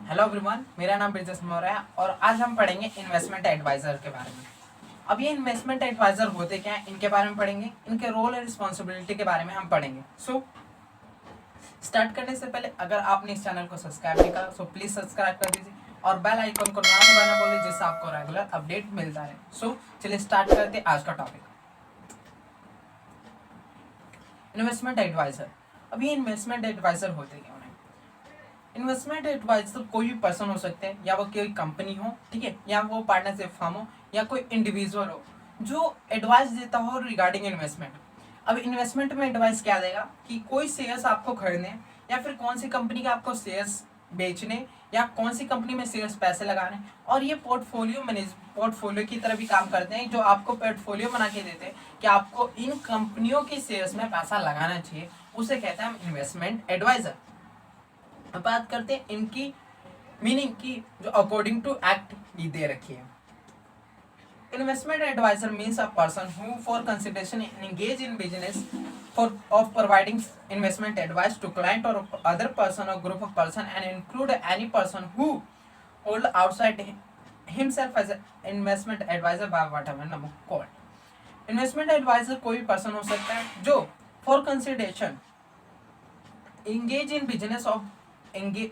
Hello everyone, मेरा नाम ब्रिजेश मौर्य है और आज हम पढ़ेंगे इन्वेस्टमेंट एडवाइजर के बारे में। अब ये इन्वेस्टमेंट एडवाइजर होते क्या हैं, इनके बारे में पढ़ेंगे, इनके रोल और रिस्पॉन्सिबिलिटी के बारे में हम पढ़ेंगे। स्टार्ट करने से पहले अगर आपने इस चैनल को सब्सक्राइब नहीं करा प्लीज सब्सक्राइब कर दीजिए और बेल आइकन को ना दबाना बोलिए, जिससे आपको रेगुलर अपडेट मिलता रहे। चलिए स्टार्ट करते आज का टॉपिक, इन्वेस्टमेंट एडवाइजर। अब ये इन्वेस्टमेंट एडवाइजर होते क्या? इन्वेस्टमेंट एडवाइजर कोई भी पर्सन हो सकते हैं, या वो कोई कंपनी हो, ठीक है, या वो पार्टनरशिप फर्म हो, या कोई इंडिविजुअल हो जो एडवाइस देता हो रिगार्डिंग इन्वेस्टमेंट। अब इन्वेस्टमेंट में एडवाइस क्या देगा कि कोई शेयर्स आपको खरीदने, या फिर कौन सी कंपनी के आपको शेयर्स बेचने, या कौन सी कंपनी में शेयर्स पैसे लगाने। और ये पोर्टफोलियो की तरह भी काम करते हैं, जो आपको पोर्टफोलियो बना के देते हैं कि आपको इन कंपनियों के शेयर्स में पैसा लगाना चाहिए, उसे कहते हैं हम इन्वेस्टमेंट एडवाइजर। अब बात करते हैं इनकी मीनिंग की, जो अकॉर्डिंग टू एक्ट दे रखी है। Investment adviser means a person who for consideration engage in business for of providing investment advice to client और अदर पर्सन और group of person and include any person who hold outside himself as investment adviser by whatever number called. Investment adviser कोई person हो सकता है जो for consideration engage in business of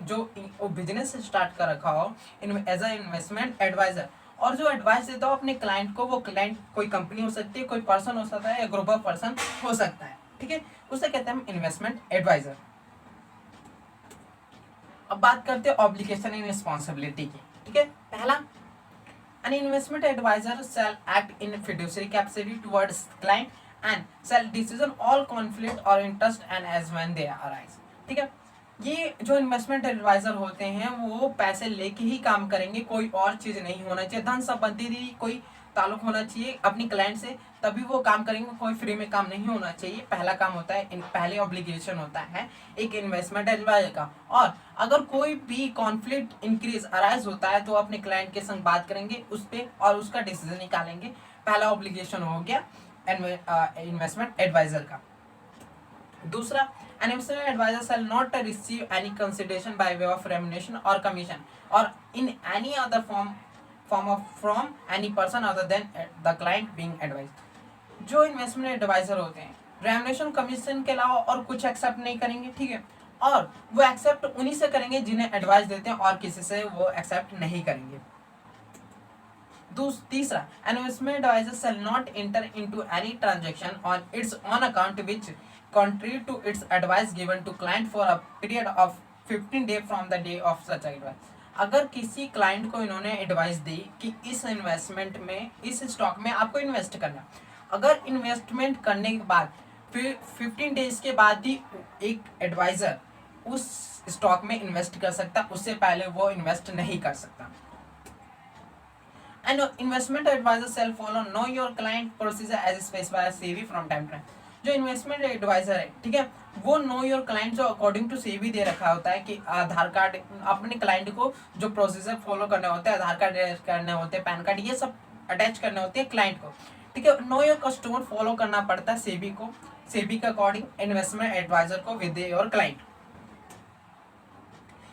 जो business start कर रखा हो एज अ इन्वेस्टमेंट एडवाइजर, और जो एडवाइस देता हो अपने क्लाइंट को, वो क्लाइंट कोई कंपनी हो सकती है, कोई पर्सन हो सकता है, या ग्रुप ऑफ पर्सन हो सकता है, ठीक है, उसे कहते हैं हम इन्वेस्टमेंट एडवाइजर। अब बात करते हैं ऑब्लिगेशन एंड रिस्पॉन्सिबिलिटी की, ठीक है। पहला, an investment advisor shall act in fiduciary capacity towards client and shall decision all conflict or interest and as when they arise, ठीक है। ये जो इन्वेस्टमेंट एडवाइजर होते हैं वो पैसे लेके ही काम करेंगे, कोई और चीज नहीं होना चाहिए, धन संबंधी कोई ताल्लुक होना चाहिए अपनी क्लाइंट से, तभी वो काम करेंगे, कोई फ्री में काम नहीं होना चाहिए। पहला काम होता है, पहले ऑब्लिगेशन होता है एक इन्वेस्टमेंट एडवाइजर का। और अगर कोई भी कॉन्फ्लिक्ट इंक्रीज अराइज होता है तो अपने क्लाइंट के संग बात करेंगे उस पर और उसका डिसीजन निकालेंगे। पहला ऑब्लिगेशन हो गया इन्वेस्टमेंट एडवाइजर का। दूसरा, an investment advisor shall not receive any consideration by way of remuneration or commission or in any other form of from any person other than the client being advised। जो investment adviser होते हैं remuneration commission के अलावा और कुछ accept नहीं करेंगे, ठीक है, और वो एक्सेप्ट उन्हीं से करेंगे जिन्हें एडवाइस देते हैं, और किसी से वो एक्सेप्ट नहीं करेंगे। तीसरा, an investment advisor shall not enter into any transaction on its own account which contrary to its advice given to client for a period of 15 days from the day of such advice। अगर किसी client को इन्होंने advice दी कि इस investment में, इस stock में आपको इन्वेस्ट करना, अगर इन्वेस्टमेंट करने के बाद फिर 15 डेज के बाद ही एक एडवाइजर उस स्टॉक में इन्वेस्ट कर सकता, उससे पहले वो इन्वेस्ट नहीं कर सकता। And investment advisor shall follow know your client procedure as specified by SEBI from time to time। जो इन्वेस्टमेंट एडवाइजर है, ठीक है, वो नो योर क्लाइंट जो अकॉर्डिंग टू सेबी दे रखा होता है कि आधार कार्ड अपने क्लाइंट को जो प्रोसीजर फॉलो करने होते हैं, आधार कार्ड अटैच करने होते हैं, पैन कार्ड, ये सब अटैच करने होते हैं क्लाइंट को, ठीक है। नो योर कस्टमर फॉलो करना पड़ता है सेबी को, सेबी के अकॉर्डिंग इन्वेस्टमेंट एडवाइजर को with your client.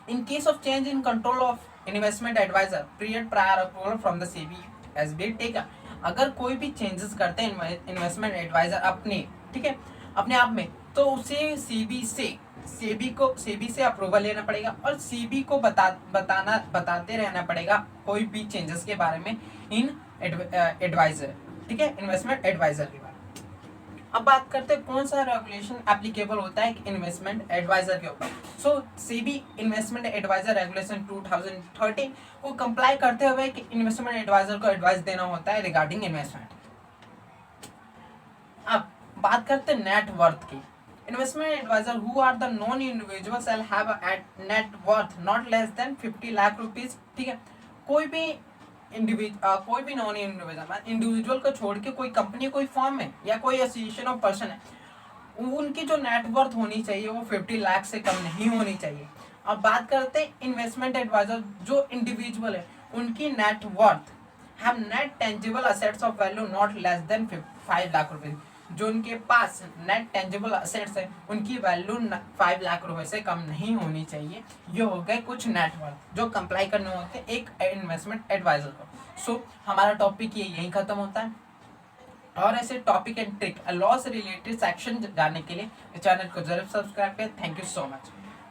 In case of change in control of investment adviser period prior approval from the SEBI as be taken. अगर कोई भी चेंजेस करते हैं इन्वेस्टमेंट एडवाइजर अपने, ठीक है, अपने आप में, तो उसे सेबी से अप्रूवल लेना पड़ेगा और सेबी को बताते रहना पड़ेगा कोई भी चेंजेस के बारे में इन एडवाइजर, ठीक है, इन्वेस्टमेंट एडवाइजर के बारे में। अब बात करते हैं कौन सा रेगुलेशन एप्लीकेबल होता है इन्वेस्टमेंट एडवाइजर के ऊपर। सेबी इन्वेस्टमेंट एडवाइजर रेगुलेशन 2013 को कंप्लाई करते हुए कि इन्वेस्टमेंट एडवाइजर को एडवाइस देना होता है रिगार्डिंग इन्वेस्टमेंट। अब बात करते हैं नेट वर्थ की। Investment adviser who are the non individual shall have a net worth not less than 50 lakh rupees, ठीक है। कोई भी नॉन इंडिविजुअल को छोड़ के कोई कंपनी, कोई फर्म है, या कोई एसोसिएशन ऑफ पर्सन है, उनकी जो नेटवर्थ होनी चाहिए वो 50 लाख से कम नहीं होनी चाहिए। अब बात करते हैं इन्वेस्टमेंट एडवाइजर जो इंडिविजुअल है, उनकी net worth have net tangible assets of value not less then 5 lakh rupees. जो उनके पास नेट टेंजिबल असेट्स है उनकी वैल्यू 5 लाख रुपए से कम नहीं होनी चाहिए। ये हो गए कुछ नेटवर्क जो कंप्लाई करने होते हैं एक इन्वेस्टमेंट एडवाइजर को। सो हमारा टॉपिक ये यहीं खत्म होता है। और ऐसे टॉपिक एंड ट्रिक लॉ से रिलेटेड सेक्शन जानने के लिए चैनल को जरूर सब्सक्राइब करें। Thank you so much.